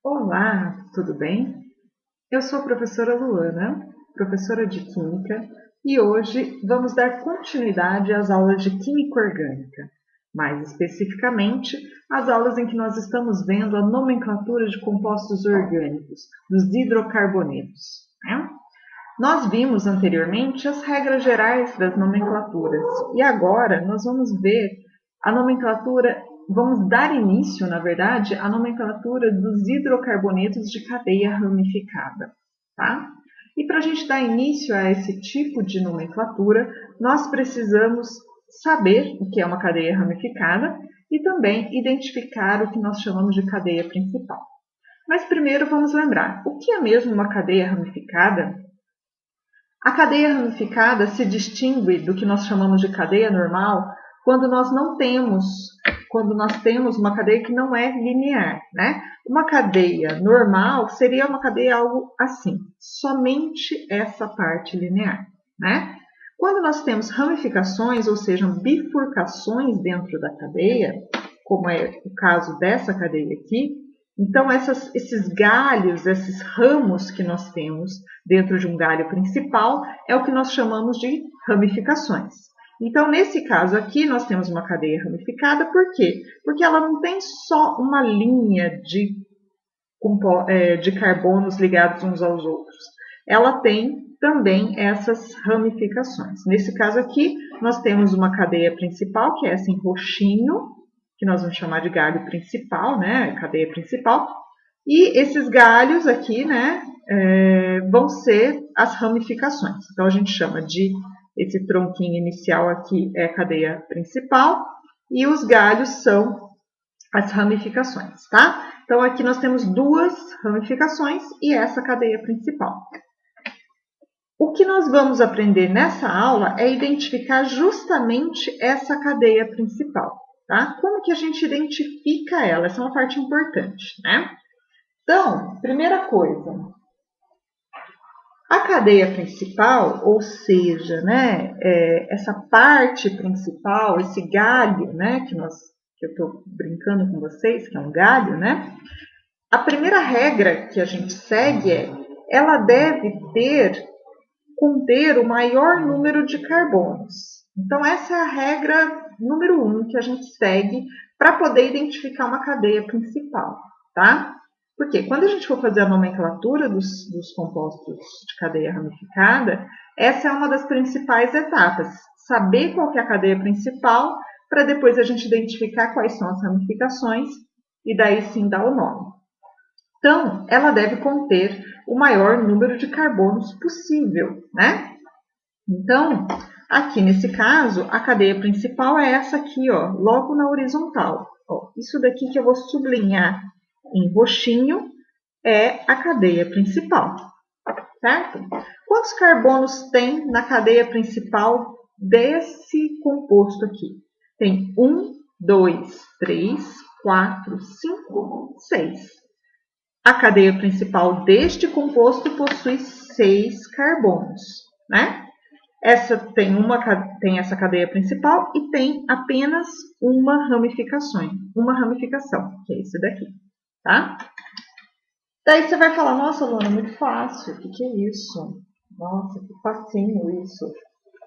Olá, tudo bem? Eu sou a professora Luana, professora de Química, e hoje vamos dar continuidade às aulas de Química Orgânica, mais especificamente às aulas em que nós estamos vendo a nomenclatura de compostos orgânicos, dos hidrocarbonetos, né? Nós vimos anteriormente as regras gerais das nomenclaturas e agora nós vamos ver a nomenclatura, vamos dar início, na verdade, à nomenclatura dos hidrocarbonetos de cadeia ramificada, tá? E para a gente dar início a esse tipo de nomenclatura, nós precisamos saber o que é uma cadeia ramificada e também identificar o que nós chamamos de cadeia principal. Mas primeiro vamos lembrar, o que é mesmo uma cadeia ramificada? A cadeia ramificada se distingue do que nós chamamos de cadeia normal quando nós temos uma cadeia que não é linear, né? Uma cadeia normal seria uma cadeia algo assim, somente essa parte linear, né? Quando nós temos ramificações, ou seja, bifurcações dentro da cadeia, como é o caso dessa cadeia aqui, então esses galhos, esses ramos que nós temos dentro de um galho principal é o que nós chamamos de ramificações. Então, nesse caso aqui, nós temos uma cadeia ramificada, por quê? Porque ela não tem só uma linha de carbonos ligados uns aos outros. Ela tem também essas ramificações. Nesse caso aqui, nós temos uma cadeia principal, que é essa em roxinho, que nós vamos chamar de galho principal, né? Cadeia principal. E esses galhos aqui, né, vão ser as ramificações. Então, a gente chama de esse tronquinho inicial aqui é a cadeia principal e os galhos são as ramificações, tá? Então, aqui nós temos duas ramificações e essa cadeia principal. O que nós vamos aprender nessa aula é identificar justamente essa cadeia principal, tá? Como que a gente identifica ela? Essa é uma parte importante, né? Então, primeira coisa, a cadeia principal, ou seja, né, essa parte principal, esse galho, né, que eu estou brincando com vocês, que é um galho, né? A primeira regra que a gente segue ela deve conter o maior número de carbonos. Então, essa é a regra número 1 que a gente segue para poder identificar uma cadeia principal, tá? Porque quando a gente for fazer a nomenclatura dos compostos de cadeia ramificada, essa é uma das principais etapas. Saber qual que é a cadeia principal, para depois a gente identificar quais são as ramificações e daí sim dar o nome. Então, ela deve conter o maior número de carbonos possível, né? Então, aqui nesse caso, a cadeia principal é essa aqui, ó, logo na horizontal. Ó, isso daqui que eu vou sublinhar em roxinho é a cadeia principal, certo? Quantos carbonos tem na cadeia principal desse composto aqui? Tem 1, 2, 3, 4, 5, 6. A cadeia principal deste composto possui 6 carbonos, né? Essa tem essa cadeia principal e tem apenas uma ramificação, que é esse daqui, tá? Daí você vai falar, nossa, Luana, muito fácil, o que é isso? Nossa, que facinho isso,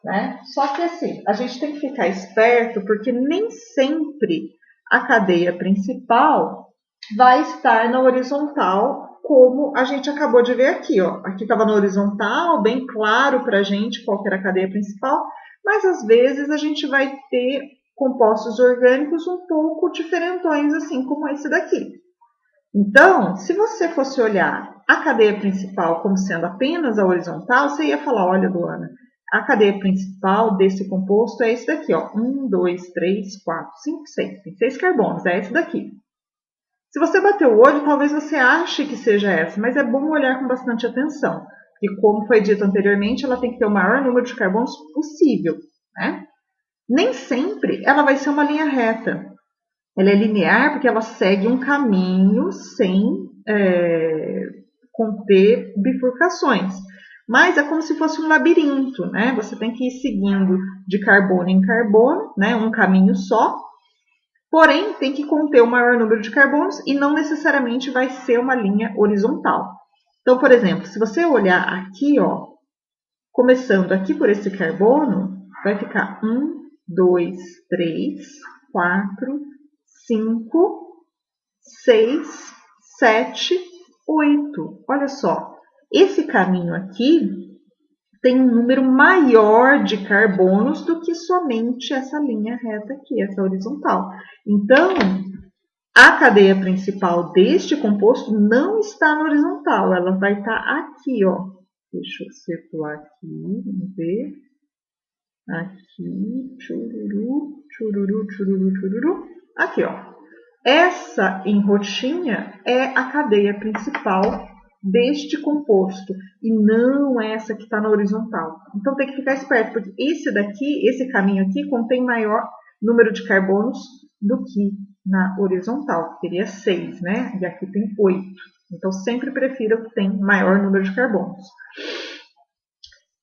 né? Só que assim, a gente tem que ficar esperto porque nem sempre a cadeia principal vai estar na horizontal, como a gente acabou de ver aqui, ó. Aqui estava na horizontal, bem claro para a gente qual era a cadeia principal, mas às vezes a gente vai ter compostos orgânicos um pouco diferentões, assim como esse daqui. Então, se você fosse olhar a cadeia principal como sendo apenas a horizontal, você ia falar, olha, Luana, a cadeia principal desse composto é esse daqui, ó. 1, 2, 3, 4, 5, 6. Tem 6 carbonos, é esse daqui. Se você bater o olho, talvez você ache que seja essa, mas é bom olhar com bastante atenção. Porque, como foi dito anteriormente, ela tem que ter o maior número de carbonos possível, né? Nem sempre ela vai ser uma linha reta. Ela é linear porque ela segue um caminho sem conter bifurcações. Mas é como se fosse um labirinto, né? Você tem que ir seguindo de carbono em carbono, né? Um caminho só. Porém, tem que conter o maior número de carbonos e não necessariamente vai ser uma linha horizontal. Então, por exemplo, se você olhar aqui, ó, começando aqui por esse carbono, vai ficar 1, 2, 3, 4, 5, 6, 7, 8. Olha só, esse caminho aqui tem um número maior de carbonos do que somente essa linha reta aqui, essa horizontal. Então, a cadeia principal deste composto não está na horizontal, ela vai estar aqui, ó. Deixa eu circular aqui, vamos ver. Aqui, chururu, chururu, chururu, chururu. Aqui, ó. Essa em roxinha é a cadeia principal deste composto e não essa que está na horizontal. Então tem que ficar esperto, porque esse daqui, esse caminho aqui, contém maior número de carbonos do que na horizontal, que teria 6, né? E aqui tem 8. Então sempre prefira o que tem maior número de carbonos.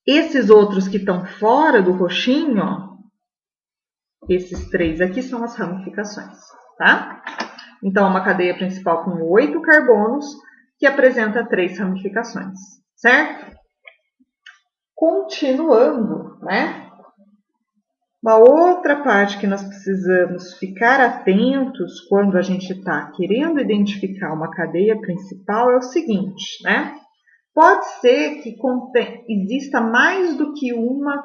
Esses outros que estão fora do roxinho, ó, esses 3 aqui são as ramificações, tá? Então, uma cadeia principal com 8 carbonos que apresenta 3 ramificações, certo? Continuando, né? Uma outra parte que nós precisamos ficar atentos quando a gente está querendo identificar uma cadeia principal é o seguinte, né? Pode ser que exista mais do que uma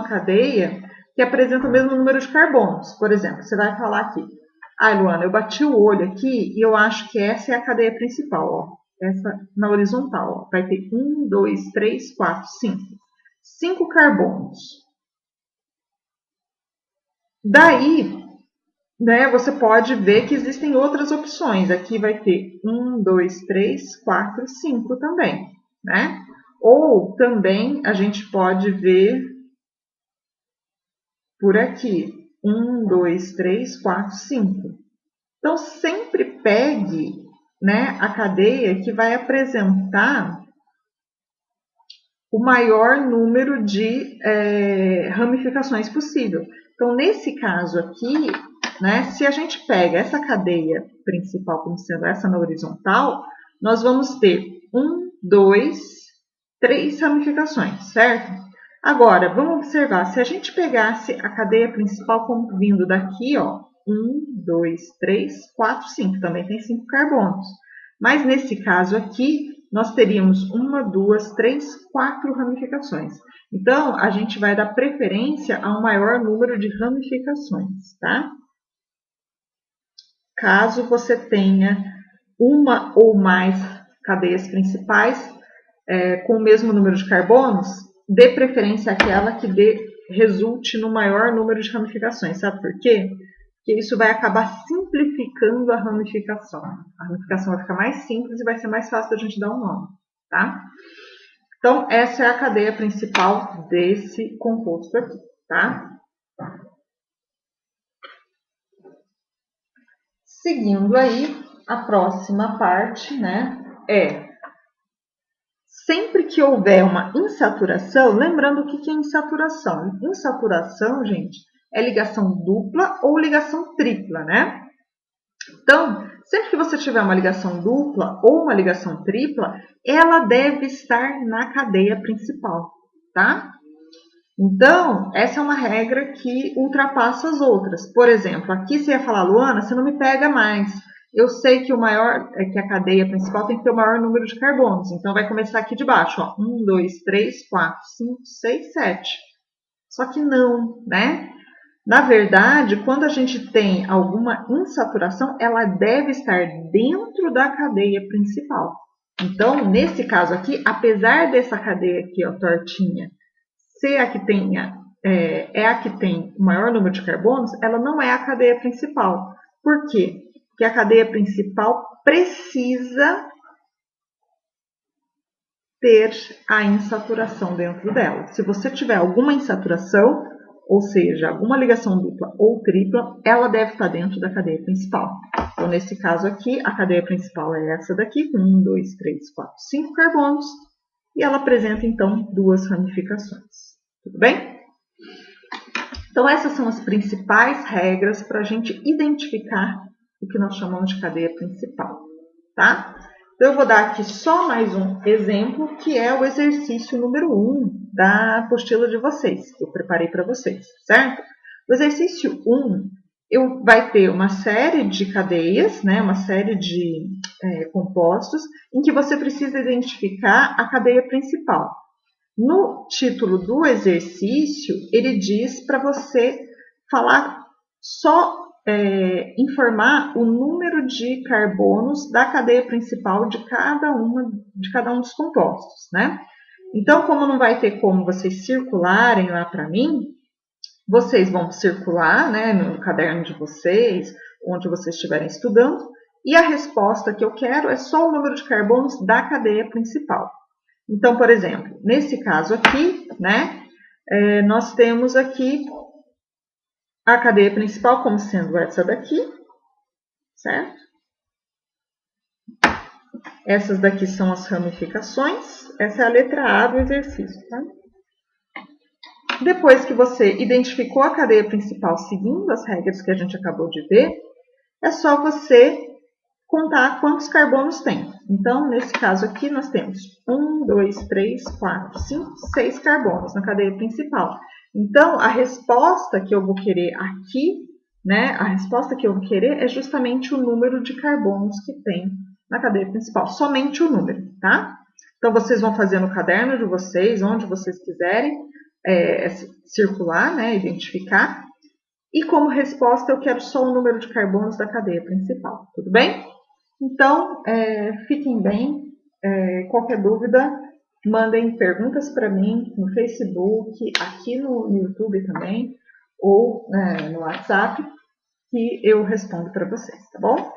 cadeia que apresenta o mesmo número de carbonos. Por exemplo, você vai falar aqui, Luana, eu bati o olho aqui e eu acho que essa é a cadeia principal, ó. Essa na horizontal, ó. Vai ter 1, 2, 3, 4, 5. 5 carbonos. Daí, né, você pode ver que existem outras opções. Aqui vai ter 1, 2, 3, 4, 5 também, né? Ou também a gente pode ver por aqui, 1, 2, 3, 4, 5. Então, sempre pegue, né, a cadeia que vai apresentar o maior número de ramificações possível. Então, nesse caso aqui, né, se a gente pega essa cadeia principal como sendo essa na horizontal, nós vamos ter 1, 2, 3 ramificações, certo? Agora, vamos observar, se a gente pegasse a cadeia principal como vindo daqui, ó, 1, 2, 3, 4, 5, também tem 5 carbonos. Mas nesse caso aqui, nós teríamos 1, 2, 3, 4 ramificações. Então, a gente vai dar preferência a um maior número de ramificações, tá? Caso você tenha uma ou mais cadeias principais com o mesmo número de carbonos, dê preferência àquela que resulte no maior número de ramificações. Sabe por quê? Porque isso vai acabar simplificando a ramificação. A ramificação vai ficar mais simples e vai ser mais fácil a gente dar um nome, tá? Então, essa é a cadeia principal desse composto aqui, tá? Seguindo aí, a próxima parte, né, sempre que houver uma insaturação, lembrando o que é insaturação? Insaturação, gente, é ligação dupla ou ligação tripla, né? Então, sempre que você tiver uma ligação dupla ou uma ligação tripla, ela deve estar na cadeia principal, tá? Então, essa é uma regra que ultrapassa as outras. Por exemplo, aqui você ia falar, Luana, você não me pega mais. Eu sei que que a cadeia principal tem que ter o maior número de carbonos. Então, vai começar aqui de baixo, ó. 1, 2, 3, 4, 5, 6, 7. Só que não, né? Na verdade, quando a gente tem alguma insaturação, ela deve estar dentro da cadeia principal. Então, nesse caso aqui, apesar dessa cadeia aqui, ó, tortinha, ser a que a que tem o maior número de carbonos, ela não é a cadeia principal. Por quê? Porque a cadeia principal precisa ter a insaturação dentro dela. Se você tiver alguma insaturação, ou seja, alguma ligação dupla ou tripla, ela deve estar dentro da cadeia principal. Então, nesse caso aqui, a cadeia principal é essa daqui, com 1, 2, 3, 4, 5 carbonos, e ela apresenta, então, 2 ramificações. Tudo bem? Então, essas são as principais regras para a gente identificar o que nós chamamos de cadeia principal, tá? Então, eu vou dar aqui só mais um exemplo, que é o exercício número 1 da apostila de vocês, que eu preparei para vocês, certo? O exercício 1 vai ter uma série de cadeias, né, uma série de compostos, em que você precisa identificar a cadeia principal. No título do exercício, ele diz para você falar só informar o número de carbonos da cadeia principal de cada um dos compostos, né? Então, como não vai ter como vocês circularem lá para mim, vocês vão circular, né, no caderno de vocês, onde vocês estiverem estudando, e a resposta que eu quero é só o número de carbonos da cadeia principal. Então, por exemplo, nesse caso aqui, né, nós temos aqui a cadeia principal como sendo essa daqui, certo? Essas daqui são as ramificações. Essa é a letra A do exercício, tá? Depois que você identificou a cadeia principal seguindo as regras que a gente acabou de ver, é só você contar quantos carbonos tem. Então, nesse caso aqui, nós temos 1, 2, 3, 4, 5, 6 carbonos na cadeia principal. Então, a resposta que eu vou querer aqui, né, a resposta que eu vou querer é justamente o número de carbonos que tem na cadeia principal, somente o número, tá? Então, vocês vão fazer no caderno de vocês, onde vocês quiserem, circular, né, identificar. E como resposta, eu quero só o número de carbonos da cadeia principal, tudo bem? Então, fiquem bem. Qualquer dúvida, mandem perguntas para mim no Facebook, aqui no YouTube também, ou no WhatsApp, que eu respondo para vocês, tá bom?